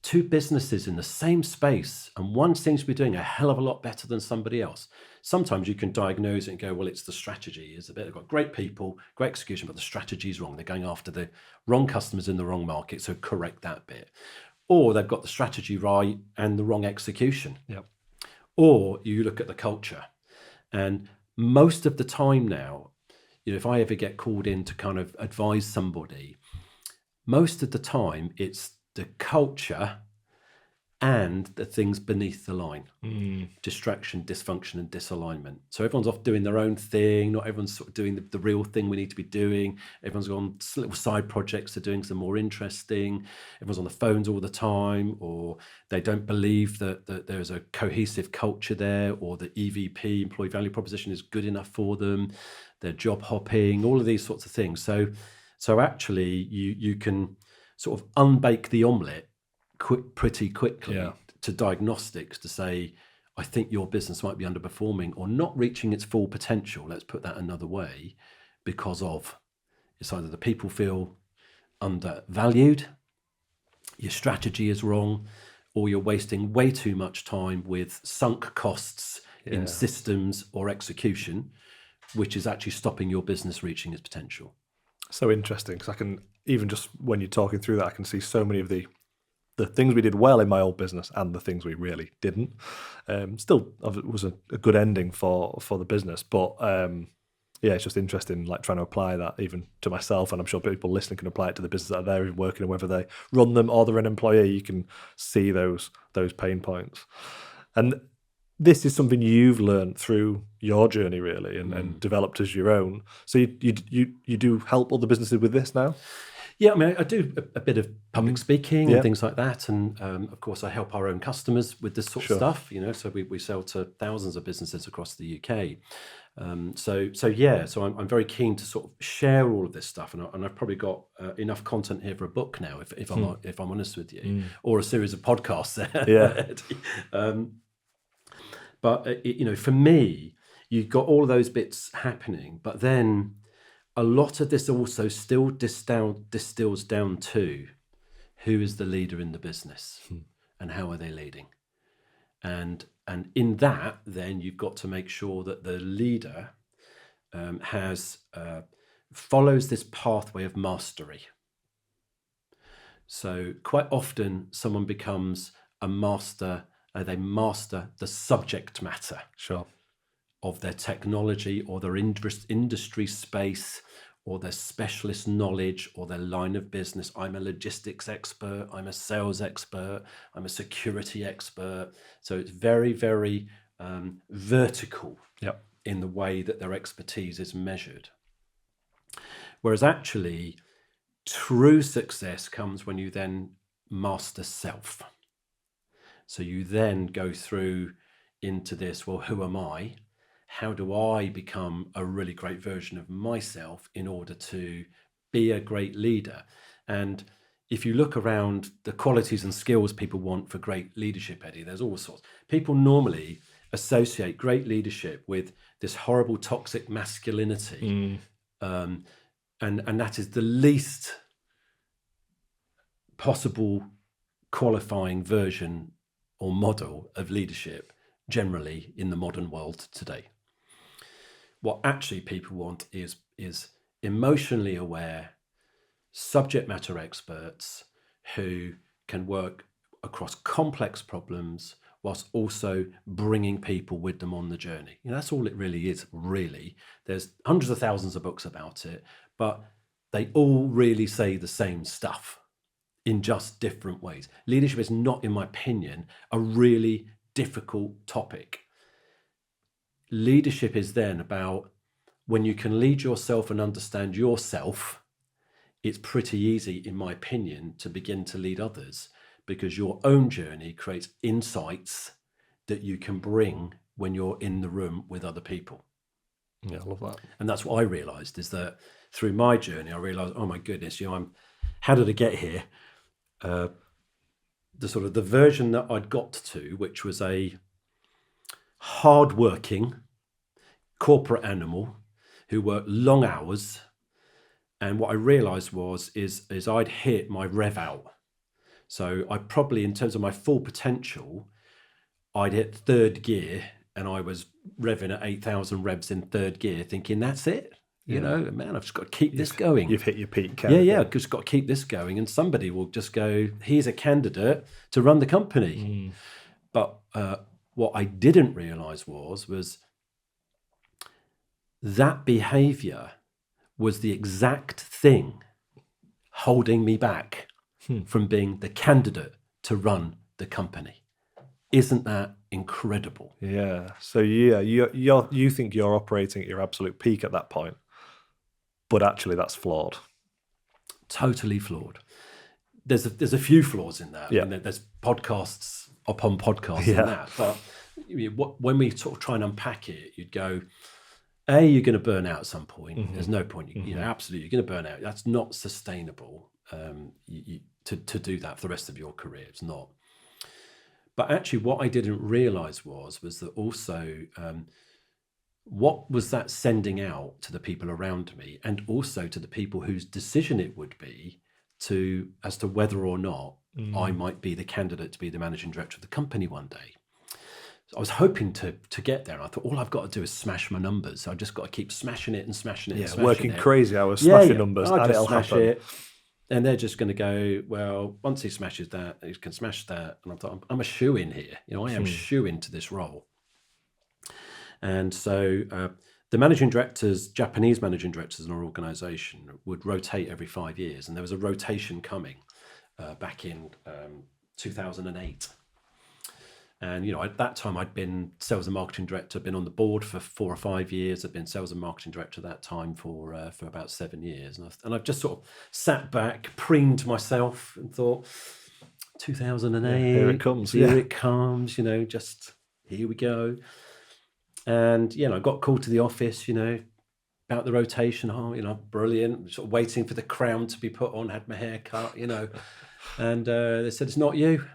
two businesses in the same space, and one seems to be doing a hell of a lot better than somebody else. Sometimes you can diagnose it and go, well, it's the strategy. They've got great people, great execution, but the strategy is wrong. They're going after the wrong customers in the wrong market, so correct that bit. Or they've got the strategy right and the wrong execution. Yep. Or you look at the culture. And most of the time now, if I ever get called in to kind of advise somebody, most of the time it's the culture and the things beneath the line. Distraction, dysfunction, and disalignment. So everyone's off doing their own thing. Not everyone's sort of doing the real thing we need to be doing. Everyone's on little side projects. They're doing some more interesting. Everyone's on the phones all the time, or they don't believe that there's a cohesive culture there, or the EVP, employee value proposition, is good enough for them. They're job hopping, all of these sorts of things. So actually you can sort of unbake the omelette pretty quickly to diagnostics to say, I think your business might be underperforming or not reaching its full potential. Let's put that another way, because of it's either the people feel undervalued, your strategy is wrong, or you're wasting way too much time with sunk costs in systems or execution, which is actually stopping your business reaching its potential. So interesting, because I can, even just when you're talking through that, I can see so many of the things we did well in my old business and the things we really didn't. Still, it was a good ending for the business, but it's just interesting, like trying to apply that even to myself, and I'm sure people listening can apply it to the business that they're working in, whether they run them or they're an employee. You can see those pain points, and this is something you've learned through your journey, really, and developed as your own. So you do help other businesses with this now? Yeah, I mean, I do a bit of public speaking and things like that. And of course, I help our own customers with this sort of stuff, so we sell to thousands of businesses across the UK. So I'm very keen to sort of share all of this stuff. And I've probably got enough content here for a book now, if I'm honest with you, or a series of podcasts. But for me, you've got all of those bits happening, but then a lot of this also still distills down to who is the leader in the business and how are they leading. And in that, then you've got to make sure that the leader follows this pathway of mastery. So quite often someone becomes a master, they master the subject matter. Sure. Of their technology or their industry space or their specialist knowledge or their line of business. I'm a logistics expert, I'm a sales expert, I'm a security expert. So it's very, very vertical in the way that their expertise is measured. Whereas actually, true success comes when you then master self. So you then go through into this, well, who am I? How do I become a really great version of myself in order to be a great leader? And if you look around the qualities and skills people want for great leadership, Eddie, there's all sorts. People normally associate great leadership with this horrible toxic masculinity. And that is the least possible qualifying version or model of leadership generally in the modern world today. What actually people want is emotionally aware, subject matter experts who can work across complex problems whilst also bringing people with them on the journey. That's all it really is, really. There's hundreds of thousands of books about it, but they all really say the same stuff in just different ways. Leadership is not, in my opinion, a really difficult topic. Leadership is then about when you can lead yourself and understand yourself, it's pretty easy, in my opinion, to begin to lead others, because your own journey creates insights that you can bring when you're in the room with other people. Yeah, I love that. And that's what I realized, is that through my journey, I realized, oh my goodness, how did I get here? The version that I'd got to, which was a hardworking corporate animal who worked long hours. And what I realized is I'd hit my rev out. So I probably, in terms of my full potential, I'd hit third gear, and I was revving at 8,000 revs in third gear, thinking that's it. Man, I've just got to keep this going. You've hit your peak. I've just got to keep this going, and somebody will just go, he's a candidate to run the company. But what I didn't realize was that behavior was the exact thing holding me back from being the candidate to run the company. Isn't that incredible? Yeah. So you think you're operating at your absolute peak at that point, but actually that's flawed. Totally flawed. There's a few flaws in that. Yeah. I mean, there's podcasts upon podcasts in that. But when we sort of try and unpack it, you'd go, you're going to burn out at some point. There's no point. Absolutely, you're going to burn out. That's not sustainable to do that for the rest of your career. It's not. But actually, what I didn't realize was that also what was that sending out to the people around me, and also to the people whose decision it would be as to whether or not I might be the candidate to be the managing director of the company one day. So I was hoping to get there. I thought all I've got to do is smash my numbers. So I just got to keep smashing it and smashing it. Yeah, and smashing working it. crazy hours, smashing numbers, I'll and just it'll smash happen. it. And they're just going to go, well, once he smashes that, he can smash that. And I thought, I'm a shoe-in here. I am shoe-in to this role. And so the managing directors, Japanese managing directors in our organization, would rotate every 5 years. And there was a rotation coming back in 2008. And, at that time, I'd been sales and marketing director, been on the board for 4 or 5 years. I'd been sales and marketing director at that time for about 7 years. And I've just sort of sat back, preened myself and thought, 2008, here it comes. Here it comes, just here we go. And, I got called to the office, about the rotation. Oh, brilliant. Sort of waiting for the crown to be put on, had my hair cut, And they said, it's not you.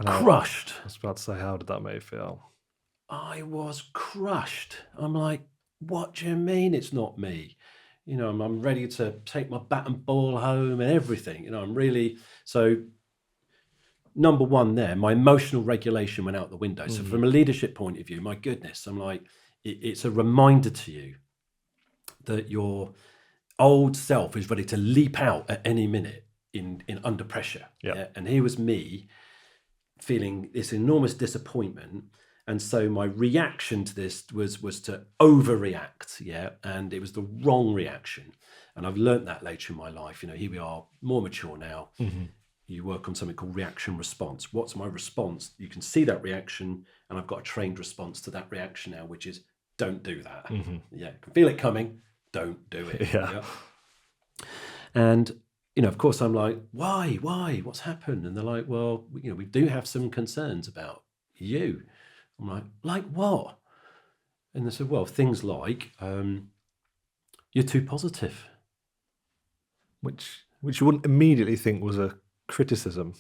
Crushed. I was about to say, how did that make you feel? I was crushed. I'm like, what do you mean it's not me? I'm ready to take my bat and ball home and everything. I'm really, so number one there, my emotional regulation went out the window. So from a leadership point of view, my goodness, I'm like, it's a reminder to you that your old self is ready to leap out at any minute in under pressure. Yeah. And here was me feeling this enormous disappointment, and so my reaction to this was to overreact, and it was the wrong reaction. And I've learned that later in my life. Here we are, more mature now. You work on something called reaction response. What's my response? You can see that reaction, and I've got a trained response to that reaction now, which is don't do that. Yeah, can feel it coming, don't do it. Yeah. And of course, I'm like, why? What's happened? And they're like, well, we do have some concerns about you. I'm like what? And they said, well, things like, you're too positive. which you wouldn't immediately think was a criticism.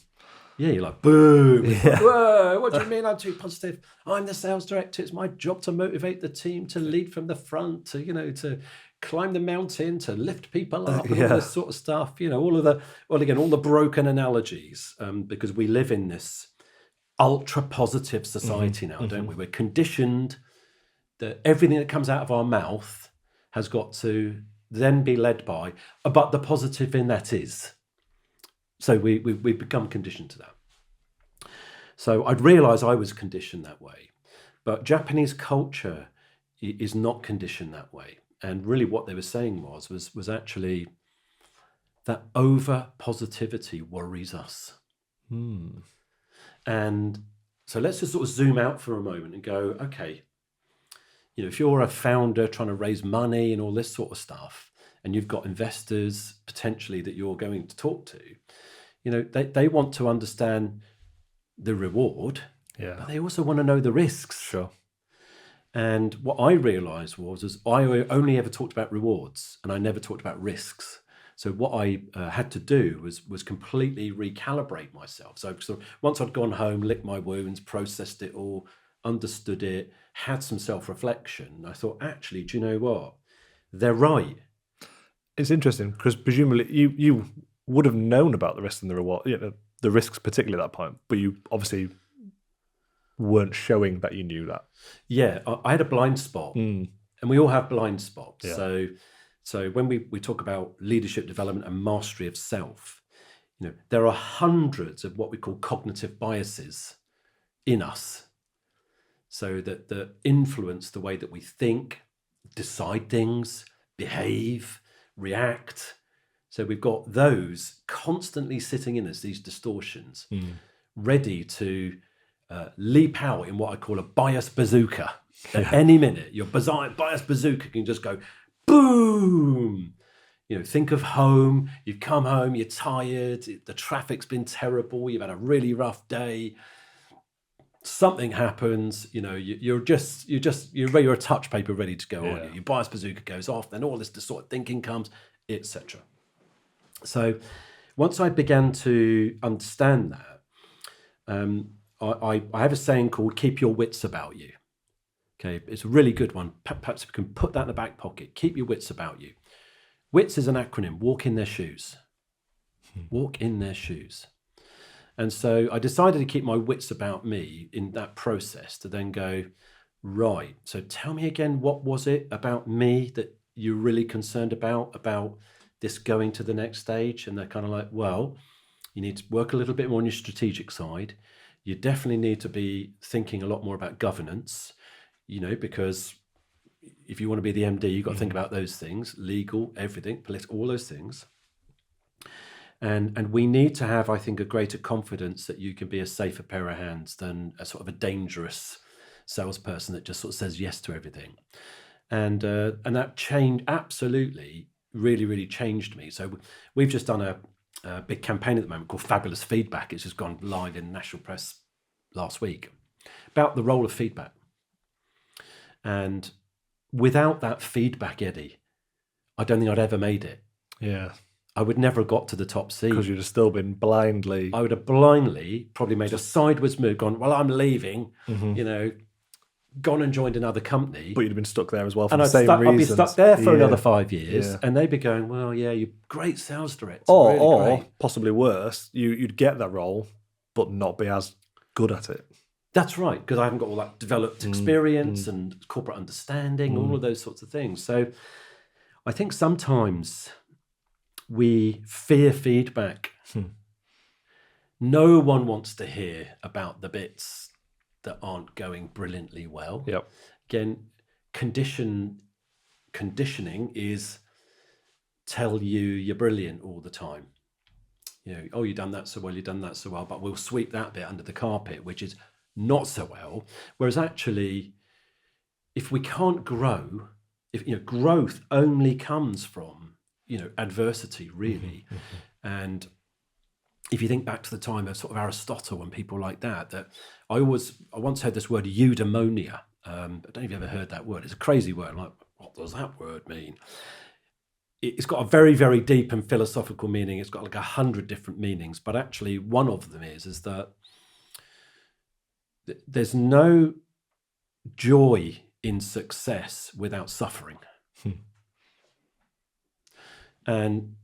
Yeah, you're like, boom. It's like, whoa, what do you mean I'm too positive? I'm the sales director. It's my job to motivate the team, to lead from the front, to climb the mountain, to lift people up, and all this sort of stuff. All the broken analogies, because we live in this ultra positive society now, don't we? We're conditioned that everything that comes out of our mouth has got to then be led by, but the positive in that is. So we become conditioned to that. So I'd realised I was conditioned that way. But Japanese culture is not conditioned that way. And really what they were saying was actually that over positivity worries us. And so let's just sort of zoom out for a moment and go, okay, if you're a founder trying to raise money and all this sort of stuff, and you've got investors potentially that you're going to talk to, they want to understand the reward, but they also want to know the risks. Sure. And what I realized was I only ever talked about rewards and I never talked about risks. So what I had to do was completely recalibrate myself. So once I'd gone home, licked my wounds, processed it all, understood it, had some self-reflection, I thought, actually, do you know what? They're right. It's interesting because presumably you would have known about the risks and the reward, the risks particularly at that point, but you obviously weren't showing that you knew that. Yeah, I had a blind spot, and we all have blind spots. Yeah. So when we talk about leadership development and mastery of self, there are hundreds of what we call cognitive biases in us, so that influence the way that we think, decide things, behave, react. So we've got those constantly sitting in us, these distortions, ready to leap out in what I call a bias bazooka. At any minute, your bias bazooka can just go boom. Think of home. You've come home, you're tired, the traffic's been terrible, you've had a really rough day. Something happens, you're a touch paper ready to go on. Your bias bazooka goes off, then all this distorted thinking comes, etc. So once I began to understand that, I have a saying called keep your wits about you. Okay, it's a really good one. Perhaps we can put that in the back pocket. Keep your wits about you. WITS is an acronym, walk in their shoes. Walk in their shoes. And so I decided to keep my wits about me in that process to then go, right, so tell me again, what was it about me that you're really concerned about this going to the next stage? And they're kind of like, well, you need to work a little bit more on your strategic side. You definitely need to be thinking a lot more about governance, because if you want to be the MD, you've got to think about those things, legal, everything, political, all those things. And we need to have, I think, a greater confidence that you can be a safer pair of hands than a sort of a dangerous salesperson that just sort of says yes to everything. And that change absolutely really, really changed me. So we've just done a big campaign at the moment called Fabulous Feedback. It's just gone live in national press last week about the role of feedback. And without that feedback, Eddie, I don't think I'd ever made it. Yeah. I would never have got to the top seed. Because you'd have still been blindly... I would have blindly probably made a sideways move, gone, well, I'm leaving, gone and joined another company. But you'd have been stuck there as well for the same reasons. I'd be stuck there for another 5 years, and they'd be going, well, yeah, you're great sales director. Or really great. Possibly worse, you'd get that role, but not be as good at it. That's right, because I haven't got all that developed experience and corporate understanding, all of those sorts of things. So I think sometimes we fear feedback. No one wants to hear about the bits that aren't going brilliantly well. Yep. Again, conditioning is tell you you're brilliant all the time. Oh, you've done that so well, but we'll sweep that bit under the carpet, which is not so well. Whereas actually, if we can't grow, growth only comes from, adversity, really. And if you think back to the time of sort of Aristotle and people like that I once heard this word eudaimonia. I don't know if you've ever heard that word. It's a crazy word. I'm like, what does that word mean? it's got a very, very deep and philosophical meaning. It's got like 100 different meanings, but actually one of them is that there's no joy in success without suffering. And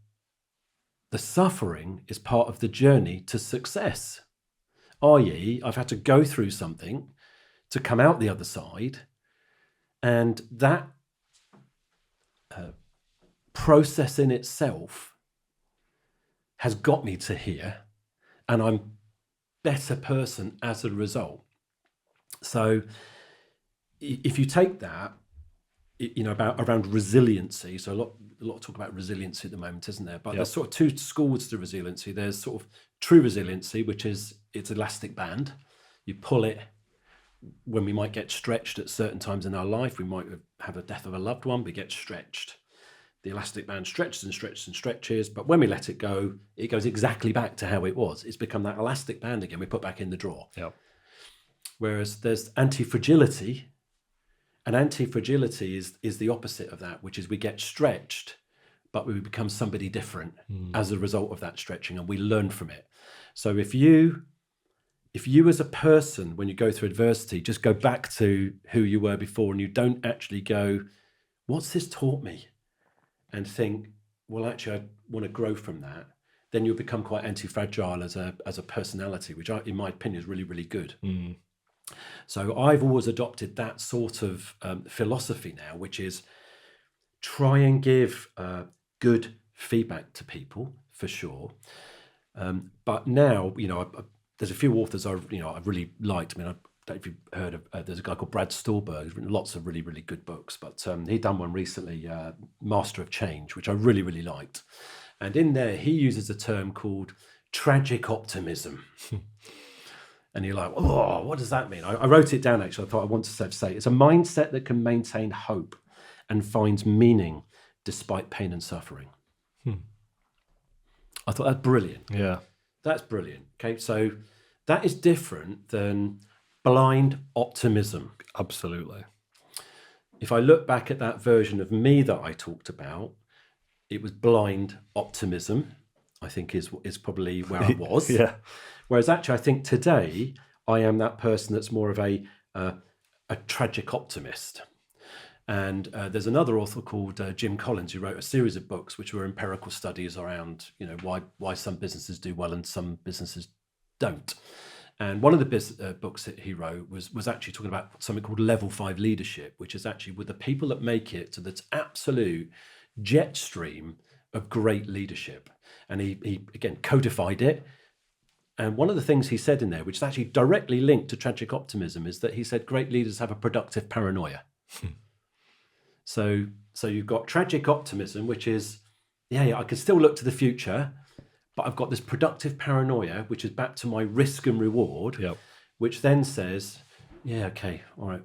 the suffering is part of the journey to success, i.e., I've had to go through something to come out the other side, and that process in itself has got me to here, and I'm a better person as a result. So if you take that, around resiliency, so a lot of talk about resiliency at the moment, isn't there? But there's sort of two schools to resiliency. There's sort of true resiliency, which is it's elastic band. You pull it when we might get stretched at certain times in our life. We might have a death of a loved one, we get stretched. The elastic band stretches and stretches and stretches, but when we let it go, it goes exactly back to how it was. It's become that elastic band again, we put back in the drawer. Yep. Whereas there's anti-fragility, and anti-fragility is the opposite of that, which is we get stretched, but we become somebody different as a result of that stretching, and we learn from it. So if you as a person, when you go through adversity, just go back to who you were before, and you don't actually go, what's this taught me? And think, well, actually, I want to grow from that. Then you'll become quite anti-fragile as a personality, which in my opinion is really, really good. So I've always adopted that sort of philosophy now, which is try and give good feedback to people, for sure. But now, there's a few authors I've really liked. I mean, I don't know if you've heard of, there's a guy called Brad Stulberg who's written lots of really, really good books, but he'd done one recently, Master of Change, which I really, really liked. And in there, he uses a term called tragic optimism. And you're like, oh, what does that mean? I wrote it down, actually. I thought I wanted to say it's a mindset that can maintain hope and finds meaning despite pain and suffering. I thought that's brilliant. Yeah. That's brilliant. Okay, so that is different than blind optimism. Absolutely. If I look back at that version of me that I talked about, it was blind optimism, I think is probably where I was. Yeah. Whereas actually, I think today I am that person that's more of a tragic optimist. And there's another author called Jim Collins who wrote a series of books which were empirical studies around, why some businesses do well and some businesses don't. And one of the books that he wrote was actually talking about something called level 5 leadership, which is actually with the people that make it to the absolute jet stream of great leadership. And he again codified it. And one of the things he said in there, which is actually directly linked to tragic optimism, is that he said great leaders have a productive paranoia. So you've got tragic optimism, which is, I can still look to the future, but I've got this productive paranoia, which is back to my risk and reward, which then says, okay, all right,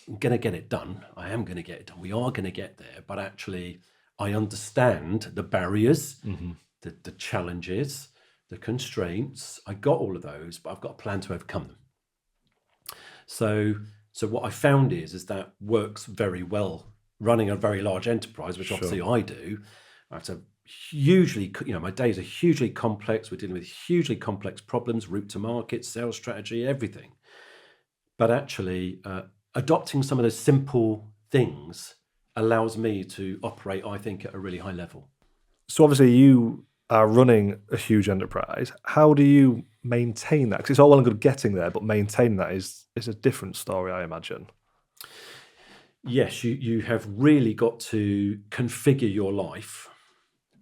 I'm going to get it done. I am going to get it done. We are going to get there. But actually, I understand the barriers, the challenges, the constraints. I got all of those, but I've got a plan to overcome them. So what I found is that works very well running a very large enterprise, which obviously I do. I have to hugely, my days are hugely complex. We're dealing with hugely complex problems, route to market, sales strategy, everything. But actually, adopting some of those simple things allows me to operate, I think, at a really high level. So obviously you are running a huge enterprise. How do you maintain that? Because it's all well and good getting there, but maintaining that is a different story, I imagine. Yes, you have really got to configure your life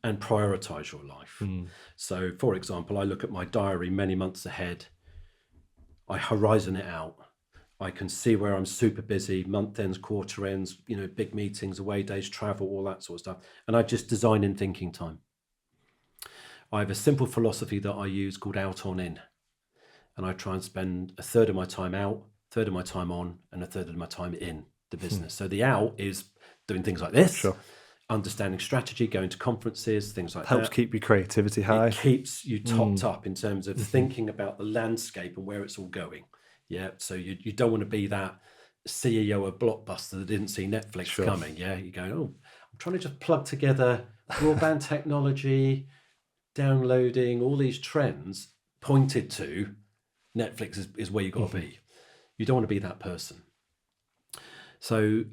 and prioritize your life. So, for example, I look at my diary many months ahead. I horizon it out. I can see where I'm super busy, month ends, quarter ends, big meetings, away days, travel, all that sort of stuff. And I just design in thinking time. I have a simple philosophy that I use called out on in. And I try and spend a third of my time out, a third of my time on, and a third of my time in the business. So the out is doing things like this, understanding strategy, going to conferences, things like that. Helps keep your creativity high. It keeps you topped up in terms of thinking about the landscape and where it's all going. Yeah, so you don't want to be that CEO of Blockbuster that didn't see Netflix coming. Yeah, you go, I'm trying to just plug together broadband technology, downloading, all these trends pointed to Netflix is where you've got to be. You don't want to be that person. So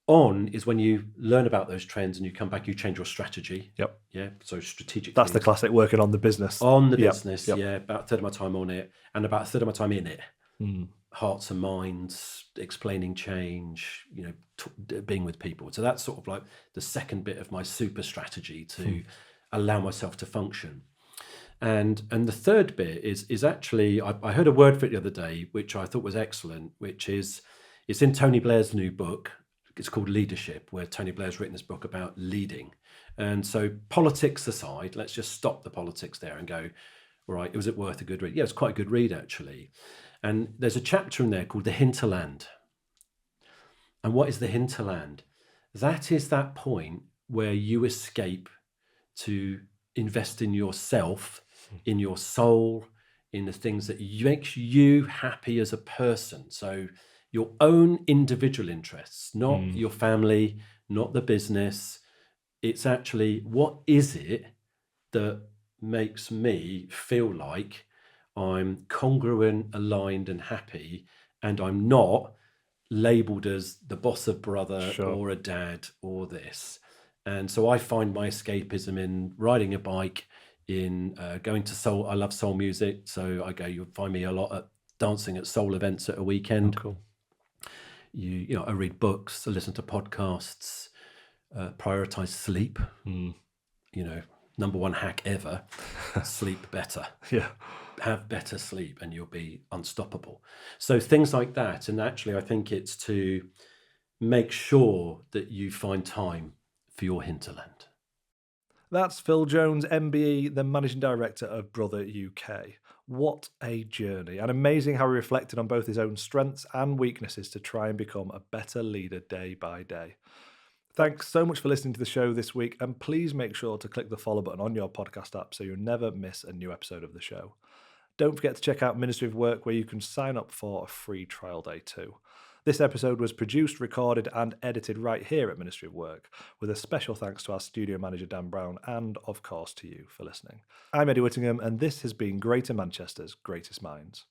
on is when you learn about those trends and you come back, you change your strategy. Yep. Yeah. So strategic. That's the classic working on the business. On the Yep. business. Yep. Yeah. About a third of my time on it and about a third of my time in it. Mm. Hearts and minds, explaining change, being with people. So that's sort of like the second bit of my super strategy to allow myself to function. And the third bit is actually, I heard a word for it the other day, which I thought was excellent, which is, it's in Tony Blair's new book. It's called Leadership, where Tony Blair's written this book about leading. And so politics aside, let's just stop the politics there and go, right, was it worth a good read? Yeah, it's quite a good read, actually. And there's a chapter in there called The Hinterland. And what is the hinterland? That is that point where you escape to invest in yourself, in your soul, in the things that makes you happy as a person. So your own individual interests, not your family, not the business. It's actually, what is it that makes me feel like I'm congruent, aligned, and happy, and I'm not labeled as the boss of brother or a dad or this. And so I find my escapism in riding a bike, in going to soul. I love soul music, so you'll find me a lot at dancing at soul events at a weekend. Oh, cool. I read books, I listen to podcasts, prioritize sleep. Number one hack ever: sleep better. Yeah. Have better sleep and you'll be unstoppable. So things like that. And actually, I think it's to make sure that you find time for your hinterland. That's Phil Jones MBE, the Managing Director of Brother UK. What a journey, and amazing how he reflected on both his own strengths and weaknesses to try and become a better leader day by day. Thanks so much for listening to the show this week, and please make sure to click the follow button on your podcast app so you'll never miss a new episode of the show. Don't forget to check out Ministry of Work, where you can sign up for a free trial day too. This episode was produced, recorded and edited right here at Ministry of Work, with a special thanks to our studio manager Dan Brown and, of course, to you for listening. I'm Eddie Whittingham, and this has been Greater Manchester's Greatest Minds.